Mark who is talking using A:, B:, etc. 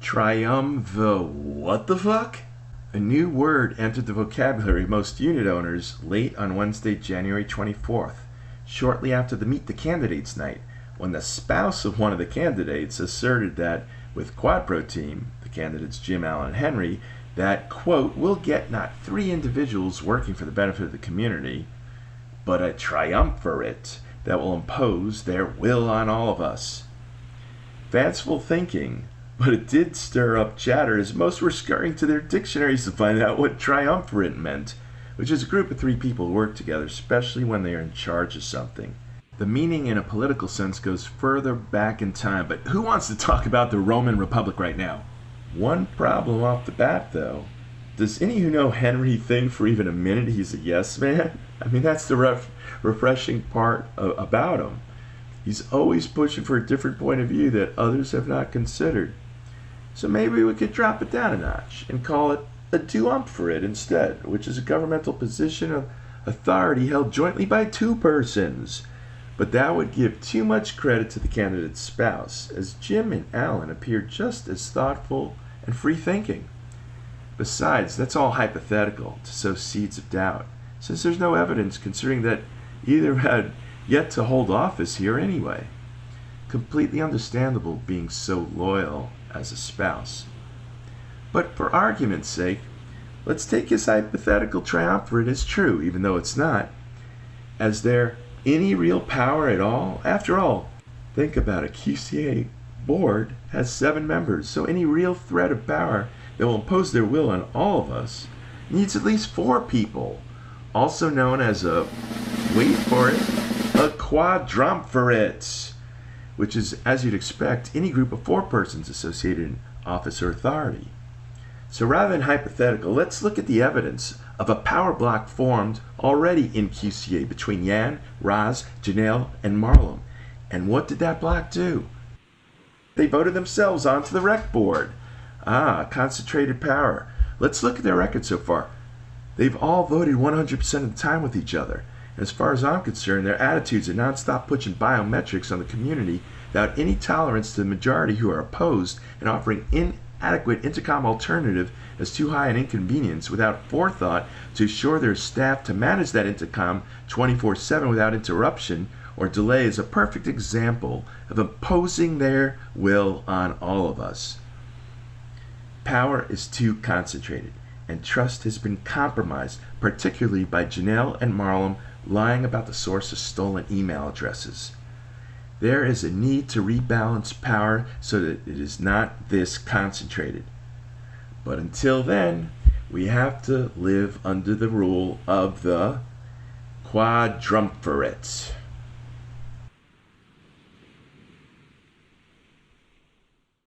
A: What the fuck? A new word entered the vocabulary of most unit owners late on Wednesday, January 24th, shortly after the Meet the Candidates night, when the spouse of one of the candidates asserted that, with Quad Pro Team, the candidates Jim, Alan, and Henry, that, quote, we'll get not 3 individuals working for the benefit of the community, but a triumvirate that will impose their will on all of us. Fanciful thinking, but it did stir up chatter as most were scurrying to their dictionaries to find out what triumvirate meant, which is a group of 3 people who work together, especially when they are in charge of something. The meaning in a political sense goes further back in time, but who wants to talk about the Roman Republic right now? One problem off the bat, though. Does any who know Henry think for even a minute he's a yes man? I mean, that's the refreshing part about him. He's always pushing for a different point of view that others have not considered. So maybe we could drop it down a notch and call it a triumvirate instead, which is a governmental position of authority held jointly by 2 persons. But that would give too much credit to the candidate's spouse, as Jim and Alan appear just as thoughtful and free-thinking. Besides, that's all hypothetical to sow seeds of doubt, since there's no evidence considering that either had yet to hold office here anyway. Completely understandable being so loyal as a spouse. But for argument's sake, let's take his hypothetical triumvirate as true, even though it's not. Is there any real power at all? After all, think about it. QCA board has 7 members, so any real threat of power that will impose their will on all of us needs at least 4 people, also known as a, wait for it, a quadrumvirate, which is, as you'd expect, any group of 4 persons associated in office or authority. So rather than hypothetical, let's look at the evidence of a power block formed already in QCA between Jan, Raz, Janelle, and Marlon. And what did that block do? They voted themselves onto the rec board. Concentrated power. Let's look at their record so far. They've all voted 100% of the time with each other. And as far as I'm concerned, their attitudes are non-stop pushing biometrics on the community without any tolerance to the majority who are opposed and offering inadequate intercom alternative as too high an inconvenience without forethought to assure their staff to manage that intercom 24/7 without interruption or delay is a perfect example of imposing their will on all of us. Power is too concentrated, and trust has been compromised, particularly by Janelle and Marlon lying about the source of stolen email addresses. There is a need to rebalance power so that it is not this concentrated. But until then, we have to live under the rule of the quadrumvirate.